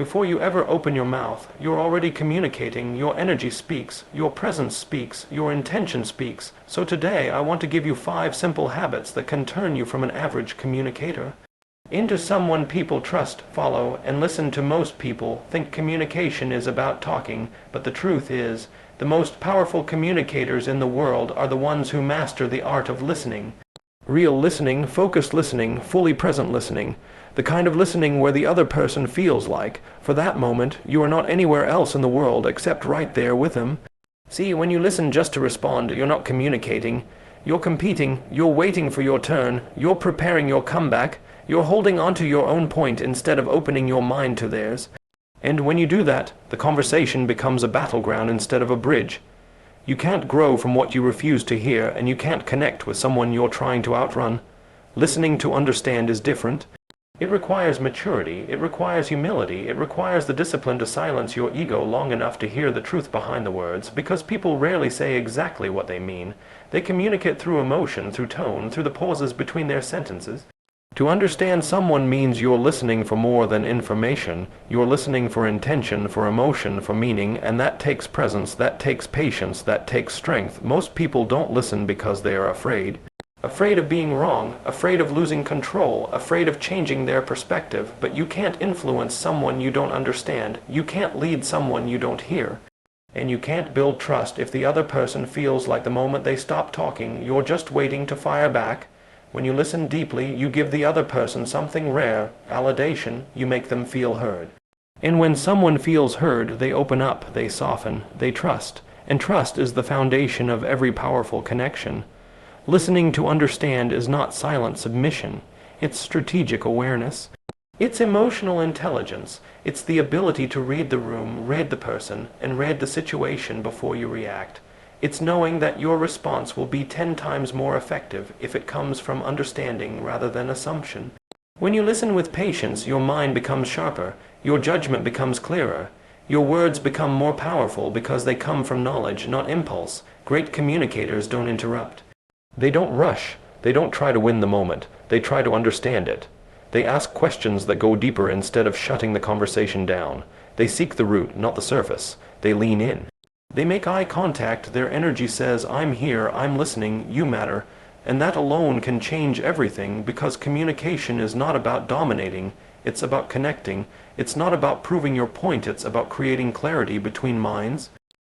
Before you ever open your mouth, you're already communicating. Your energy speaks, your presence speaks, your intention speaks. So today I want to give you 5 simple habits that can turn you from an average communicator into someone people trust, follow, and listen to. Most people think communication is about talking, but the truth is, the most powerful communicators in the world are the ones who master the art of listening. Real listening, focused listening, fully present listening. The kind of listening where the other person feels like, for that moment, you are not anywhere else in the world except right there with them. See, when you listen just to respond, you're not communicating. You're competing, you're waiting for your turn, you're preparing your comeback. You're holding onto your own point instead of opening your mind to theirs. And when you do that, the conversation becomes a battleground instead of a bridge. You can't grow from what you refuse to hear, and you can't connect with someone you're trying to outrun. Listening to understand is different. It requires maturity, it requires humility, it requires the discipline to silence your ego long enough to hear the truth behind the words, because people rarely say exactly what they mean. They communicate through emotion, through tone, through the pauses between their sentences. To understand someone means you're listening for more than information. You're listening for intention, for emotion, for meaning, and that takes presence, that takes patience, that takes strength. Most people don't listen because they are afraid. Afraid of being wrong, afraid of losing control, afraid of changing their perspective. But you can't influence someone you don't understand. You can't lead someone you don't hear. And you can't build trust if the other person feels like the moment they stop talking, you're just waiting to fire back. When you listen deeply, you give the other person something rare, validation. You make them feel heard. And when someone feels heard, they open up, they soften, they trust. And trust is the foundation of every powerful connection. Listening to understand is not silent submission. It's strategic awareness. It's emotional intelligence. It's the ability to read the room, read the person, and read the situation before you react. It's knowing that your response will be 10 times more effective if it comes from understanding rather than assumption. When you listen with patience, your mind becomes sharper, your judgment becomes clearer, your words become more powerful because they come from knowledge, not impulse. Great communicators don't interrupt. They don't rush. They don't try to win the moment. They try to understand it. They ask questions that go deeper instead of shutting the conversation down. They seek the root, not the surface. They lean in. They make eye contact. Their energy says, I'm here, I'm listening, you matter. And that alone can change everything, because communication is not about dominating, it's about connecting. It's not about proving your point, it's about creating clarity between minds.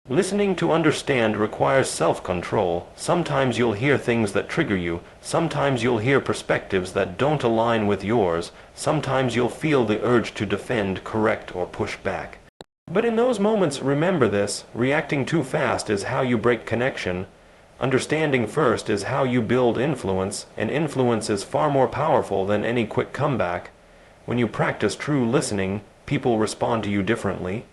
Listening to understand requires self-control. Sometimes you'll hear things that trigger you. Sometimes you'll hear perspectives that don't align with yours. Sometimes you'll feel the urge to defend, correct, or push back. But in those moments, remember this: reacting too fast is how you break connection. Understanding first is how you build influence, and influence is far more powerful than any quick comeback. When you practice true listening, people respond to you differently.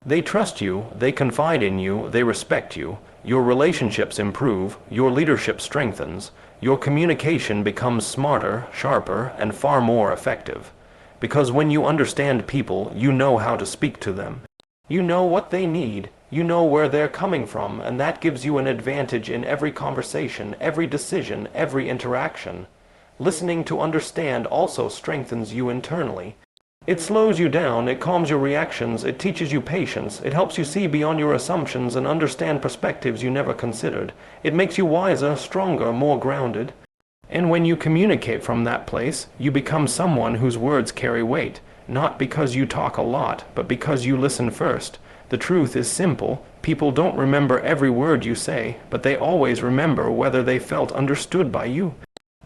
They trust you, they confide in you, they respect you. Your relationships improve, your leadership strengthens, your communication becomes smarter, sharper, and far more effective. Because when you understand people, you know how to speak to them. You know what they need, you know where they're coming from, and that gives you an advantage in every conversation, every decision, every interaction. Listening to understand also strengthens you internally. It slows you down, it calms your reactions, it teaches you patience, it helps you see beyond your assumptions and understand perspectives you never considered. It makes you wiser, stronger, more grounded. And when you communicate from that place, you become someone whose words carry weight. Not because you talk a lot, but because you listen first. The truth is simple. People don't remember every word you say, but they always remember whether they felt understood by you.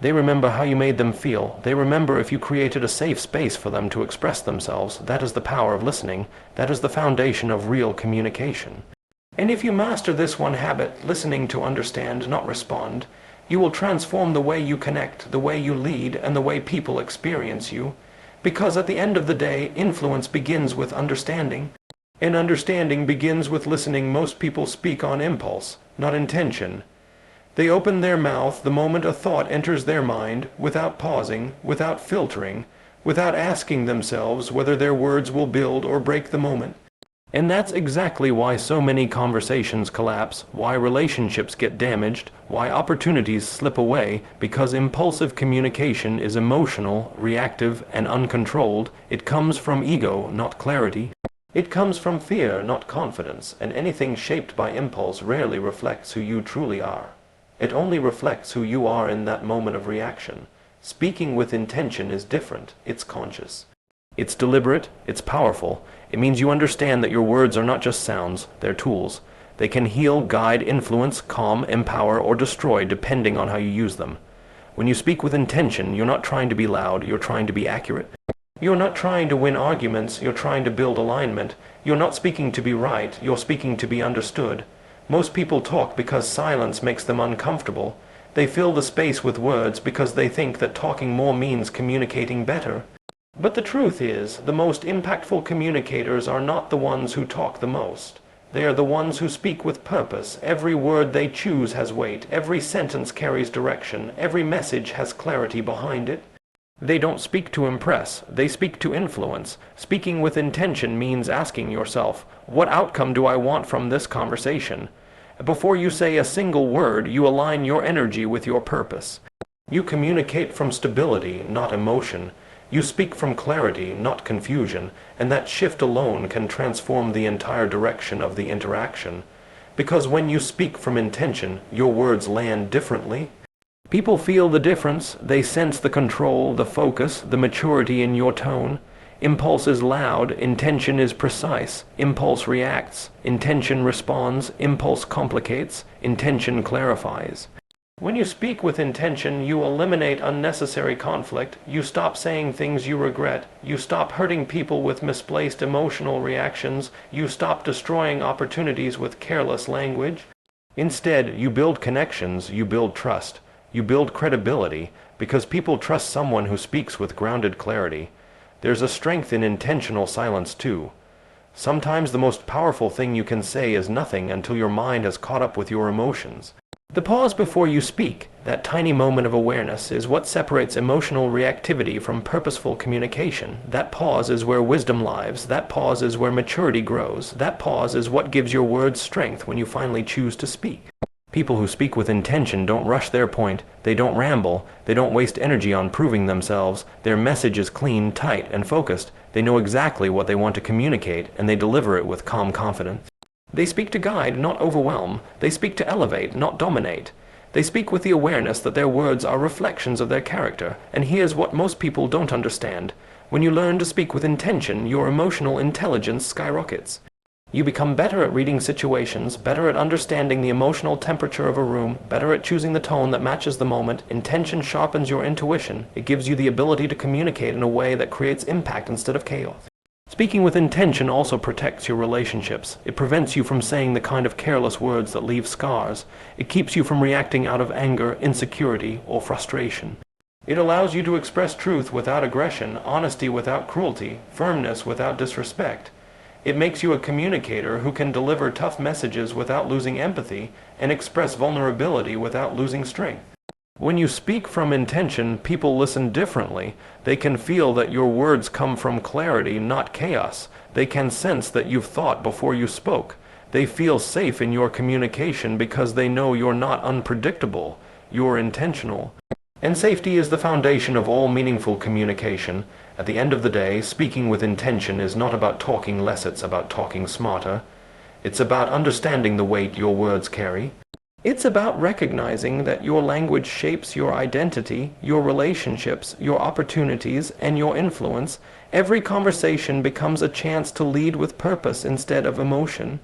They remember how you made them feel. They remember if you created a safe space for them to express themselves. That is the power of listening. That is the foundation of real communication. And if you master this one habit, listening to understand, not respond, you will transform the way you connect, the way you lead, and the way people experience you. Because at the end of the day, influence begins with understanding. And understanding begins with listening. Most people speak on impulse, not intention. They open their mouth the moment a thought enters their mind, without pausing, without filtering, without asking themselves whether their words will build or break the moment. And that's exactly why so many conversations collapse, why relationships get damaged, why opportunities slip away, because impulsive communication is emotional, reactive, and uncontrolled. It comes from ego, not clarity. It comes from fear, not confidence, and anything shaped by impulse rarely reflects who you truly are. It only reflects who you are in that moment of reaction. Speaking with intention is different, it's conscious. It's deliberate, it's powerful. It means you understand that your words are not just sounds, they're tools. They can heal, guide, influence, calm, empower, or destroy depending on how you use them. When you speak with intention, you're not trying to be loud, you're trying to be accurate. You're not trying to win arguments, you're trying to build alignment. You're not speaking to be right, you're speaking to be understood. Most people talk because silence makes them uncomfortable. They fill the space with words because they think that talking more means communicating better. But the truth is, the most impactful communicators are not the ones who talk the most. They are the ones who speak with purpose. Every word they choose has weight. Every sentence carries direction. Every message has clarity behind it. They don't speak to impress. They speak to influence. Speaking with intention means asking yourself, what outcome do I want from this conversation? Before you say a single word, you align your energy with your purpose. You communicate from stability, not emotion. You speak from clarity, not confusion, and that shift alone can transform the entire direction of the interaction. Because when you speak from intention, your words land differently. People feel the difference. They sense the control, the focus, the maturity in your tone. Impulse is loud, intention is precise. Impulse reacts, intention responds. Impulse complicates, intention clarifies. When you speak with intention, you eliminate unnecessary conflict. You stop saying things you regret. You stop hurting people with misplaced emotional reactions. You stop destroying opportunities with careless language. Instead, you build connections, you build trust. You build credibility, because people trust someone who speaks with grounded clarity. There's a strength in intentional silence too. Sometimes the most powerful thing you can say is nothing until your mind has caught up with your emotions. The pause before you speak, that tiny moment of awareness, is what separates emotional reactivity from purposeful communication. That pause is where wisdom lives. That pause is where maturity grows. That pause is what gives your words strength when you finally choose to speak. People who speak with intention don't rush their point, they don't ramble, they don't waste energy on proving themselves. Their message is clean, tight, and focused. They know exactly what they want to communicate, and they deliver it with calm confidence. They speak to guide, not overwhelm. They speak to elevate, not dominate. They speak with the awareness that their words are reflections of their character. And here's what most people don't understand. When you learn to speak with intention, your emotional intelligence skyrockets. You become better at reading situations, better at understanding the emotional temperature of a room, better at choosing the tone that matches the moment. Intention sharpens your intuition. It gives you the ability to communicate in a way that creates impact instead of chaos. Speaking with intention also protects your relationships. It prevents you from saying the kind of careless words that leave scars. It keeps you from reacting out of anger, insecurity, or frustration. It allows you to express truth without aggression, honesty without cruelty, firmness without disrespect. It makes you a communicator who can deliver tough messages without losing empathy and express vulnerability without losing strength. When you speak from intention, people listen differently. They can feel that your words come from clarity, not chaos. They can sense that you've thought before you spoke. They feel safe in your communication because they know you're not unpredictable. You're intentional. And safety is the foundation of all meaningful communication. At the end of the day, speaking with intention is not about talking less, it's about talking smarter. It's about understanding the weight your words carry. It's about recognizing that your language shapes your identity, your relationships, your opportunities, and your influence. Every conversation becomes a chance to lead with purpose instead of emotion.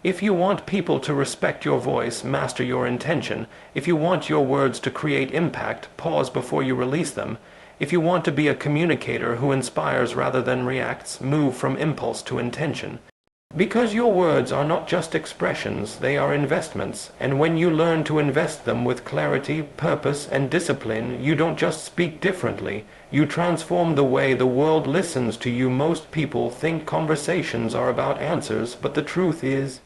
If you want people to respect your voice, master your intention. If you want your words to create impact, pause before you release them. If you want to be a communicator who inspires rather than reacts, move from impulse to intention. Because your words are not just expressions, they are investments, and when you learn to invest them with clarity, purpose, and discipline, you don't just speak differently, you transform the way the world listens to you. Most people think conversations are about answers, but the truth is,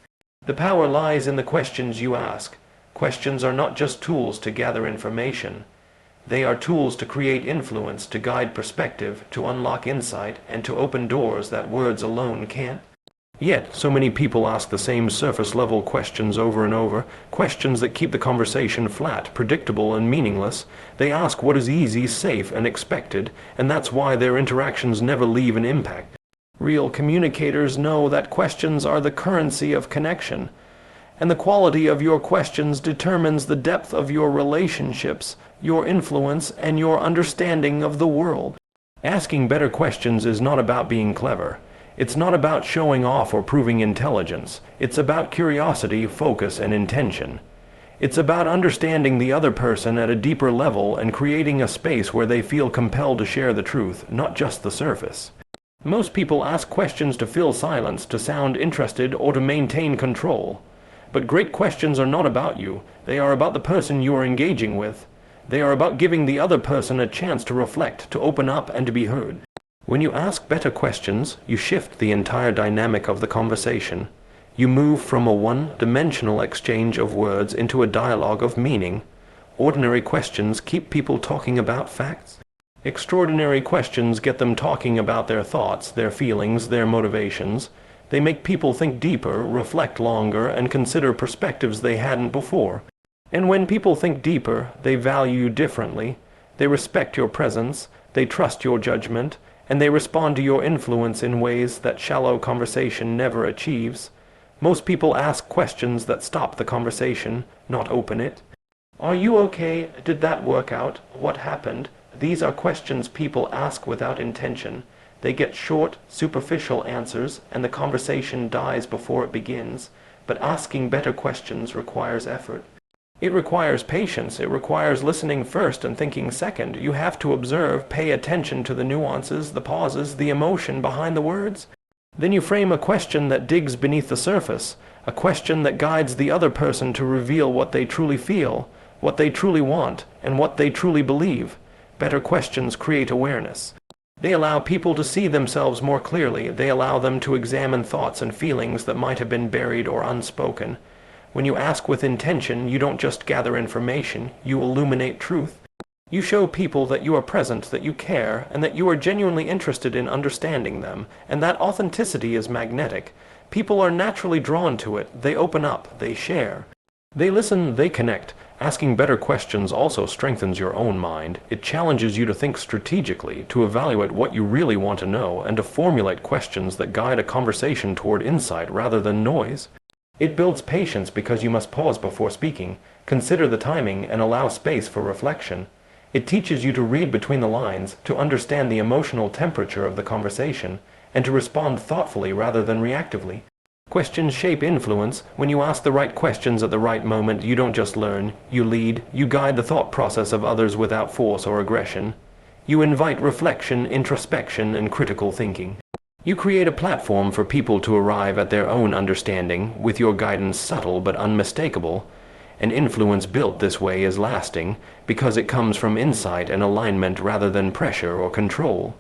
the power lies in the questions you ask. Questions are not just tools to gather information. They are tools to create influence, to guide perspective, to unlock insight, and to open doors that words alone can't. Yet, so many people ask the same surface-level questions over and over, questions that keep the conversation flat, predictable, and meaningless. They ask what is easy, safe, and expected, and that's why their interactions never leave an impact. Real communicators know that questions are the currency of connection, and the quality of your questions determines the depth of your relationships, your influence, and your understanding of the world. Asking better questions is not about being clever. It's not about showing off or proving intelligence. It's about curiosity, focus, and intention. It's about understanding the other person at a deeper level and creating a space where they feel compelled to share the truth, not just the surface. Most people ask questions to fill silence, to sound interested, or to maintain control. But great questions are not about you. They are about the person you are engaging with. They are about giving the other person a chance to reflect, to open up, and to be heard. When you ask better questions, you shift the entire dynamic of the conversation. You move from a one-dimensional exchange of words into a dialogue of meaning. Ordinary questions keep people talking about facts. Extraordinary questions get them talking about their thoughts, their feelings, their motivations. They make people think deeper, reflect longer, and consider perspectives they hadn't before. And when people think deeper, they value you differently. They respect your presence, they trust your judgment, and they respond to your influence in ways that shallow conversation never achieves. Most people ask questions that stop the conversation, not open it. Are you okay? Did that work out? What happened? These are questions people ask without intention. They get short, superficial answers, and the conversation dies before it begins. But asking better questions requires effort. It requires patience. It requires listening first and thinking second. You have to observe, pay attention to the nuances, the pauses, the emotion behind the words. Then you frame a question that digs beneath the surface, a question that guides the other person to reveal what they truly feel, what they truly want, and what they truly believe. Better questions create awareness. They allow people to see themselves more clearly. They allow them to examine thoughts and feelings that might have been buried or unspoken. When you ask with intention, you don't just gather information, you illuminate truth. You show people that you are present, that you care, and that you are genuinely interested in understanding them, and that authenticity is magnetic. People are naturally drawn to it. They open up, they share. They listen, they connect. Asking better questions also strengthens your own mind. It challenges you to think strategically, to evaluate what you really want to know, and to formulate questions that guide a conversation toward insight rather than noise. It builds patience because you must pause before speaking, consider the timing, and allow space for reflection. It teaches you to read between the lines, to understand the emotional temperature of the conversation, and to respond thoughtfully rather than reactively. Questions shape influence. When you ask the right questions at the right moment, you don't just learn, you lead, you guide the thought process of others without force or aggression. You invite reflection, introspection, and critical thinking. You create a platform for people to arrive at their own understanding, with your guidance subtle but unmistakable. An influence built this way is lasting, because it comes from insight and alignment rather than pressure or control.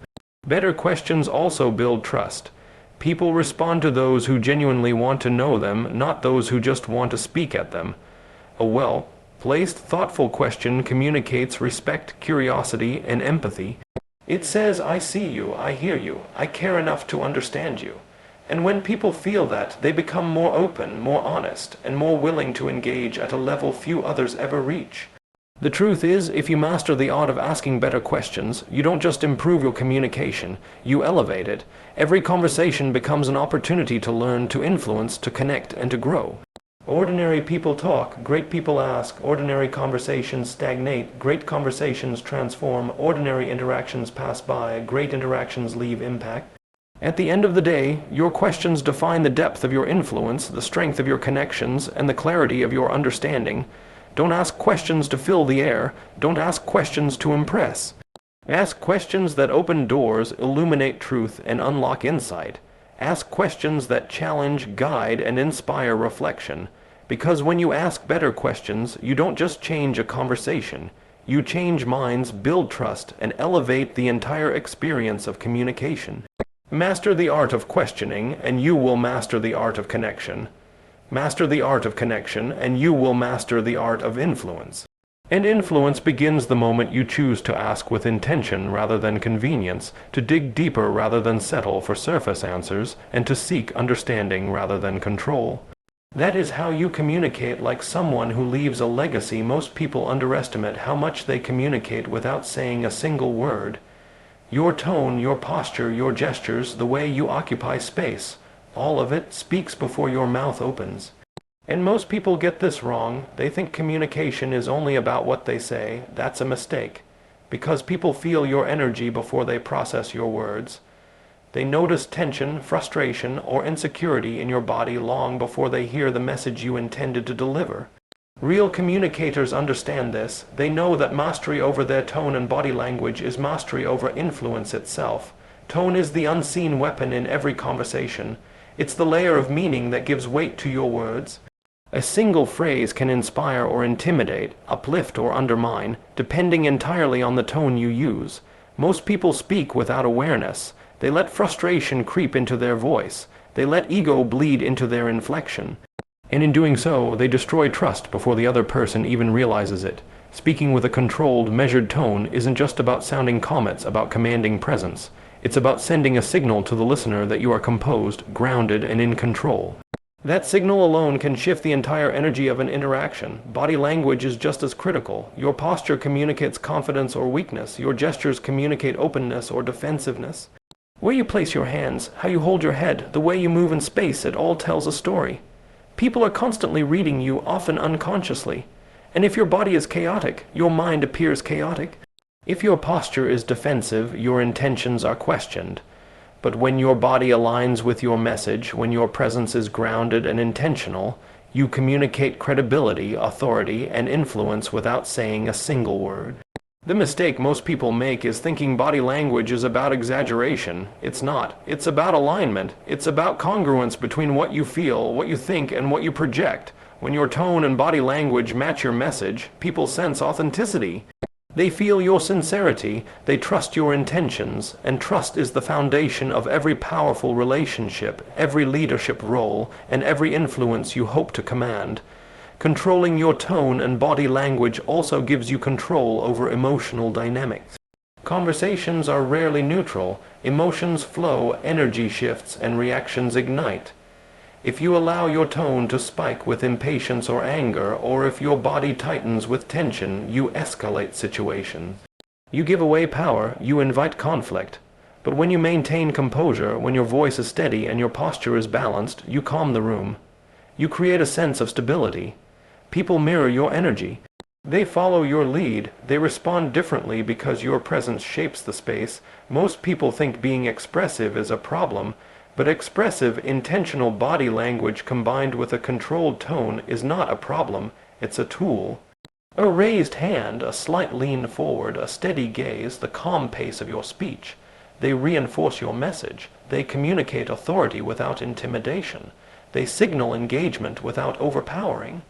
Better questions also build trust. People respond to those who genuinely want to know them, not those who just want to speak at them. A well-placed, thoughtful question communicates respect, curiosity, and empathy. It says, I see you, I hear you, I care enough to understand you. And when people feel that, they become more open, more honest, and more willing to engage at a level few others ever reach. The truth is, if you master the art of asking better questions, you don't just improve your communication, you elevate it. Every conversation becomes an opportunity to learn, to influence, to connect, and to grow. Ordinary people talk, great people ask, ordinary conversations stagnate, great conversations transform, ordinary interactions pass by, great interactions leave impact. At the end of the day, your questions define the depth of your influence, the strength of your connections, and the clarity of your understanding. Don't ask questions to fill the air. Don't ask questions to impress. Ask questions that open doors, illuminate truth, and unlock insight. Ask questions that challenge, guide, and inspire reflection. Because when you ask better questions, you don't just change a conversation. You change minds, build trust, and elevate the entire experience of communication. Master the art of questioning, and you will master the art of connection. Master the art of connection, and you will master the art of influence. And influence begins the moment you choose to ask with intention rather than convenience, to dig deeper rather than settle for surface answers, and to seek understanding rather than control. That is how you communicate like someone who leaves a legacy. Most people underestimate how much they communicate without saying a single word. Your tone, your posture, your gestures, the way you occupy space, all of it speaks before your mouth opens. And most people get this wrong. They think communication is only about what they say. That's a mistake. Because people feel your energy before they process your words. They notice tension, frustration, or insecurity in your body long before they hear the message you intended to deliver. Real communicators understand this. They know that mastery over their tone and body language is mastery over influence itself. Tone is the unseen weapon in every conversation. It's the layer of meaning that gives weight to your words. A single phrase can inspire or intimidate, uplift or undermine, depending entirely on the tone you use. Most people speak without awareness. They let frustration creep into their voice. They let ego bleed into their inflection. And in doing so, they destroy trust before the other person even realizes it. Speaking with a controlled, measured tone isn't just about sounding calm, it's about commanding presence. It's about sending a signal to the listener that you are composed, grounded, and in control. That signal alone can shift the entire energy of an interaction. Body language is just as critical. Your posture communicates confidence or weakness. Your gestures communicate openness or defensiveness. Where you place your hands, how you hold your head, the way you move in space, it all tells a story. People are constantly reading you, often unconsciously. And if your body is chaotic, your mind appears chaotic. If your posture is defensive, your intentions are questioned. But when your body aligns with your message, when your presence is grounded and intentional, you communicate credibility, authority, and influence without saying a single word. The mistake most people make is thinking body language is about exaggeration. It's not. It's about alignment. It's about congruence between what you feel, what you think, and what you project. When your tone and body language match your message, people sense authenticity. They feel your sincerity, they trust your intentions, and trust is the foundation of every powerful relationship, every leadership role, and every influence you hope to command. Controlling your tone and body language also gives you control over emotional dynamics. Conversations are rarely neutral. Emotions flow, energy shifts, and reactions ignite. If you allow your tone to spike with impatience or anger, or if your body tightens with tension, you escalate situations. You give away power, you invite conflict. But when you maintain composure, when your voice is steady and your posture is balanced, you calm the room. You create a sense of stability. People mirror your energy. They follow your lead. They respond differently because your presence shapes the space. Most people think being expressive is a problem, but expressive, intentional body language combined with a controlled tone is not a problem, it's a tool. A raised hand, a slight lean forward, a steady gaze, the calm pace of your speech. They reinforce your message. They communicate authority without intimidation. They signal engagement without overpowering.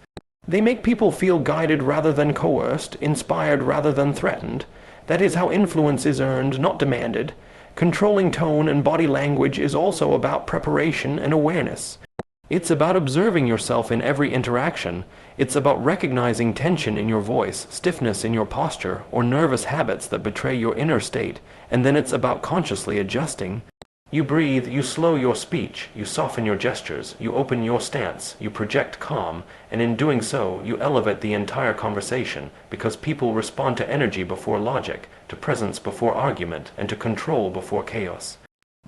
They make people feel guided rather than coerced, inspired rather than threatened. That is how influence is earned, not demanded. Controlling tone and body language is also about preparation and awareness. It's about observing yourself in every interaction. It's about recognizing tension in your voice, stiffness in your posture, or nervous habits that betray your inner state, and then it's about consciously adjusting. You breathe, you slow your speech, you soften your gestures, you open your stance, you project calm, and in doing so, you elevate the entire conversation, because people respond to energy before logic, to presence before argument, and to control before chaos.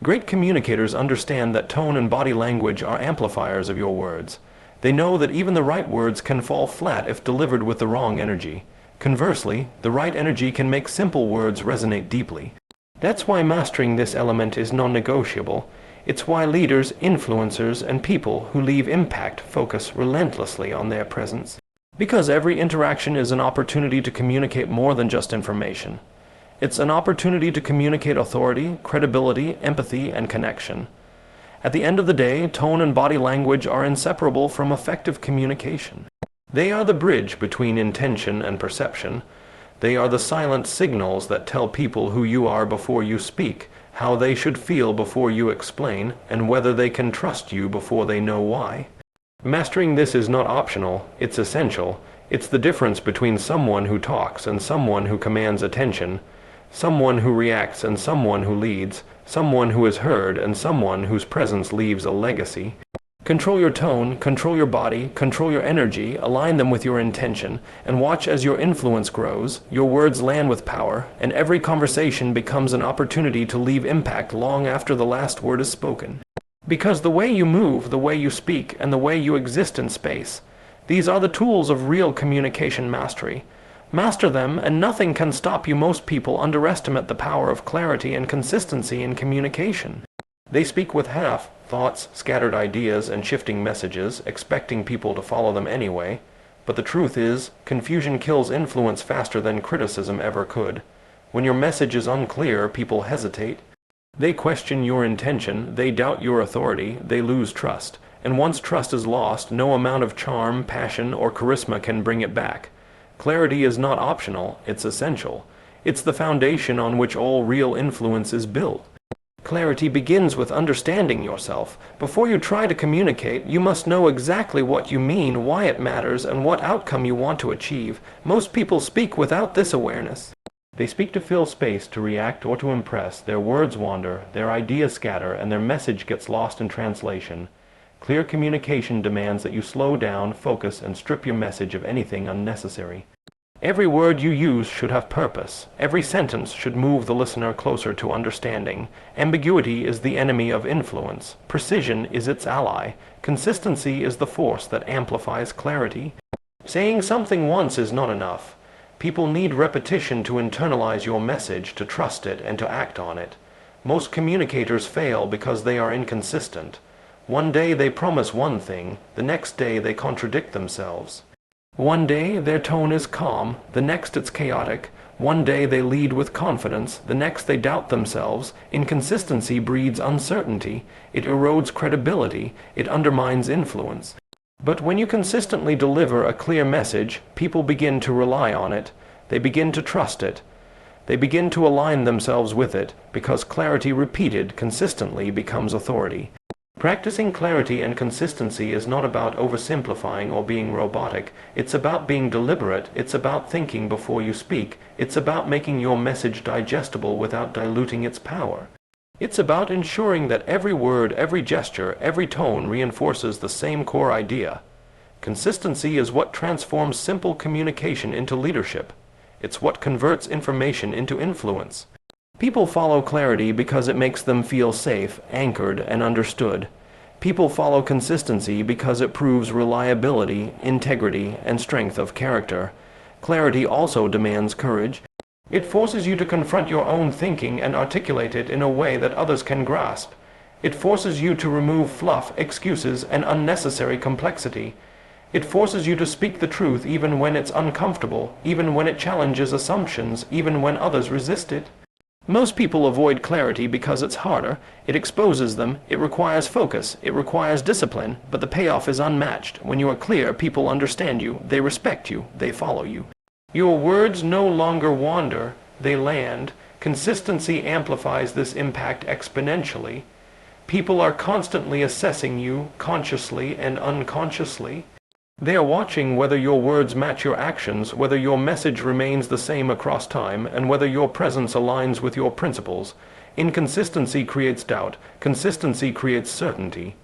Great communicators understand that tone and body language are amplifiers of your words. They know that even the right words can fall flat if delivered with the wrong energy. Conversely, the right energy can make simple words resonate deeply. That's why mastering this element is non-negotiable. It's why leaders, influencers, and people who leave impact focus relentlessly on their presence. Because every interaction is an opportunity to communicate more than just information. It's an opportunity to communicate authority, credibility, empathy, and connection. At the end of the day, tone and body language are inseparable from effective communication. They are the bridge between intention and perception. They are the silent signals that tell people who you are before you speak, how they should feel before you explain, and whether they can trust you before they know why. Mastering this is not optional, it's essential. It's the difference between someone who talks and someone who commands attention, someone who reacts and someone who leads, someone who is heard and someone whose presence leaves a legacy. Control your tone, control your body, control your energy, align them with your intention, and watch as your influence grows, your words land with power, and every conversation becomes an opportunity to leave impact long after the last word is spoken. Because the way you move, the way you speak, and the way you exist in space, these are the tools of real communication mastery. Master them, and nothing can stop you. Most people underestimate the power of clarity and consistency in communication. They speak with half thoughts, scattered ideas, and shifting messages, expecting people to follow them anyway. But the truth is, confusion kills influence faster than criticism ever could. When your message is unclear, people hesitate. They question your intention, they doubt your authority, they lose trust. And once trust is lost, no amount of charm, passion, or charisma can bring it back. Clarity is not optional, it's essential. It's the foundation on which all real influence is built. Clarity begins with understanding yourself. Before you try to communicate, you must know exactly what you mean, why it matters, and what outcome you want to achieve. Most people speak without this awareness. They speak to fill space, to react, or to impress. Their words wander, their ideas scatter, and their message gets lost in translation. Clear communication demands that you slow down, focus, and strip your message of anything unnecessary. Every word you use should have purpose. Every sentence should move the listener closer to understanding. Ambiguity is the enemy of influence. Precision is its ally. Consistency is the force that amplifies clarity. Saying something once is not enough. People need repetition to internalize your message, to trust it, and to act on it. Most communicators fail because they are inconsistent. One day they promise one thing, the next day they contradict themselves. One day their tone is calm, the next it's chaotic. One day they lead with confidence, the next they doubt themselves. Inconsistency breeds uncertainty, it erodes credibility, it undermines influence. But when you consistently deliver a clear message, people begin to rely on it, they begin to trust it, they begin to align themselves with it, because clarity repeated consistently becomes authority. Practicing clarity and consistency is not about oversimplifying or being robotic. It's about being deliberate, it's about thinking before you speak, it's about making your message digestible without diluting its power. It's about ensuring that every word, every gesture, every tone reinforces the same core idea. Consistency is what transforms simple communication into leadership. It's what converts information into influence. People follow clarity because it makes them feel safe, anchored, and understood. People follow consistency because it proves reliability, integrity, and strength of character. Clarity also demands courage. It forces you to confront your own thinking and articulate it in a way that others can grasp. It forces you to remove fluff, excuses, and unnecessary complexity. It forces you to speak the truth even when it's uncomfortable, even when it challenges assumptions, even when others resist it. Most people avoid clarity because it's harder, it exposes them, it requires focus, it requires discipline, but the payoff is unmatched. When you are clear, people understand you, they respect you, they follow you. Your words no longer wander, they land. Consistency amplifies this impact exponentially. People are constantly assessing you, consciously and unconsciously. They are watching whether your words match your actions, whether your message remains the same across time, and whether your presence aligns with your principles. Inconsistency creates doubt. Consistency creates certainty.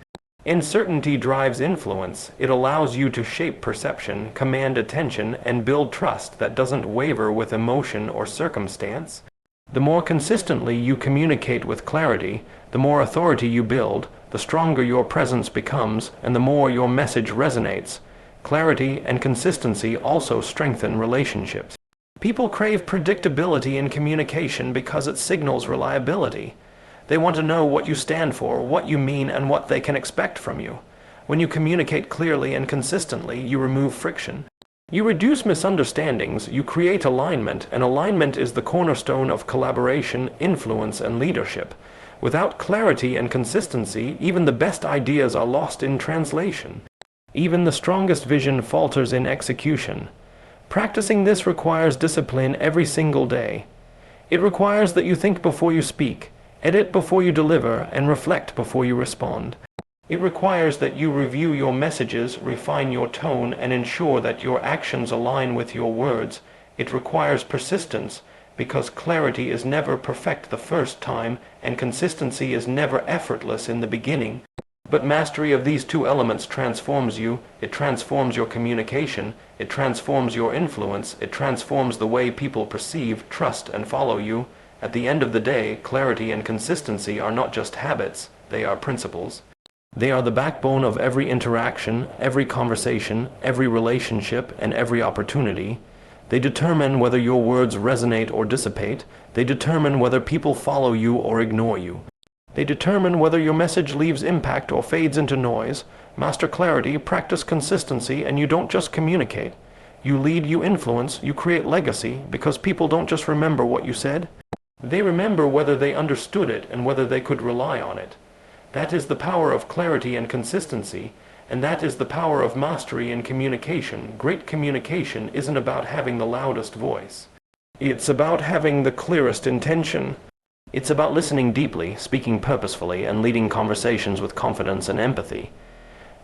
Uncertainty drives influence. It allows you to shape perception, command attention, and build trust that doesn't waver with emotion or circumstance. The more consistently you communicate with clarity, the more authority you build, the stronger your presence becomes, and the more your message resonates. Clarity and consistency also strengthen relationships. People crave predictability in communication because it signals reliability. They want to know what you stand for, what you mean, and what they can expect from you. When you communicate clearly and consistently, you remove friction. You reduce misunderstandings, you create alignment, and alignment is the cornerstone of collaboration, influence, and leadership. Without clarity and consistency, even the best ideas are lost in translation. Even the strongest vision falters in execution. Practicing this requires discipline every single day. It requires that you think before you speak, edit before you deliver, and reflect before you respond. It requires that you review your messages, refine your tone, and ensure that your actions align with your words. It requires persistence, because clarity is never perfect the first time, and consistency is never effortless in the beginning. But mastery of these two elements transforms you. It transforms your communication. It transforms your influence. It transforms the way people perceive, trust, and follow you. At the end of the day, clarity and consistency are not just habits, they are principles. They are the backbone of every interaction, every conversation, every relationship, and every opportunity. They determine whether your words resonate or dissipate. They determine whether people follow you or ignore you. They determine whether your message leaves impact or fades into noise. Master clarity, practice consistency, and you don't just communicate. You lead, you influence, you create legacy, because people don't just remember what you said. They remember whether they understood it and whether they could rely on it. That is the power of clarity and consistency, and that is the power of mastery in communication. Great communication isn't about having the loudest voice. It's about having the clearest intention. It's about listening deeply, speaking purposefully, and leading conversations with confidence and empathy.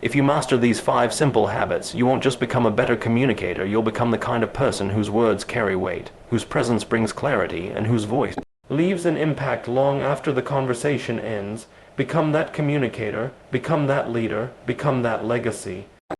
If you master these 5 simple habits, you won't just become a better communicator, you'll become the kind of person whose words carry weight, whose presence brings clarity, and whose voice leaves an impact long after the conversation ends. Become that communicator, become that leader, become that legacy.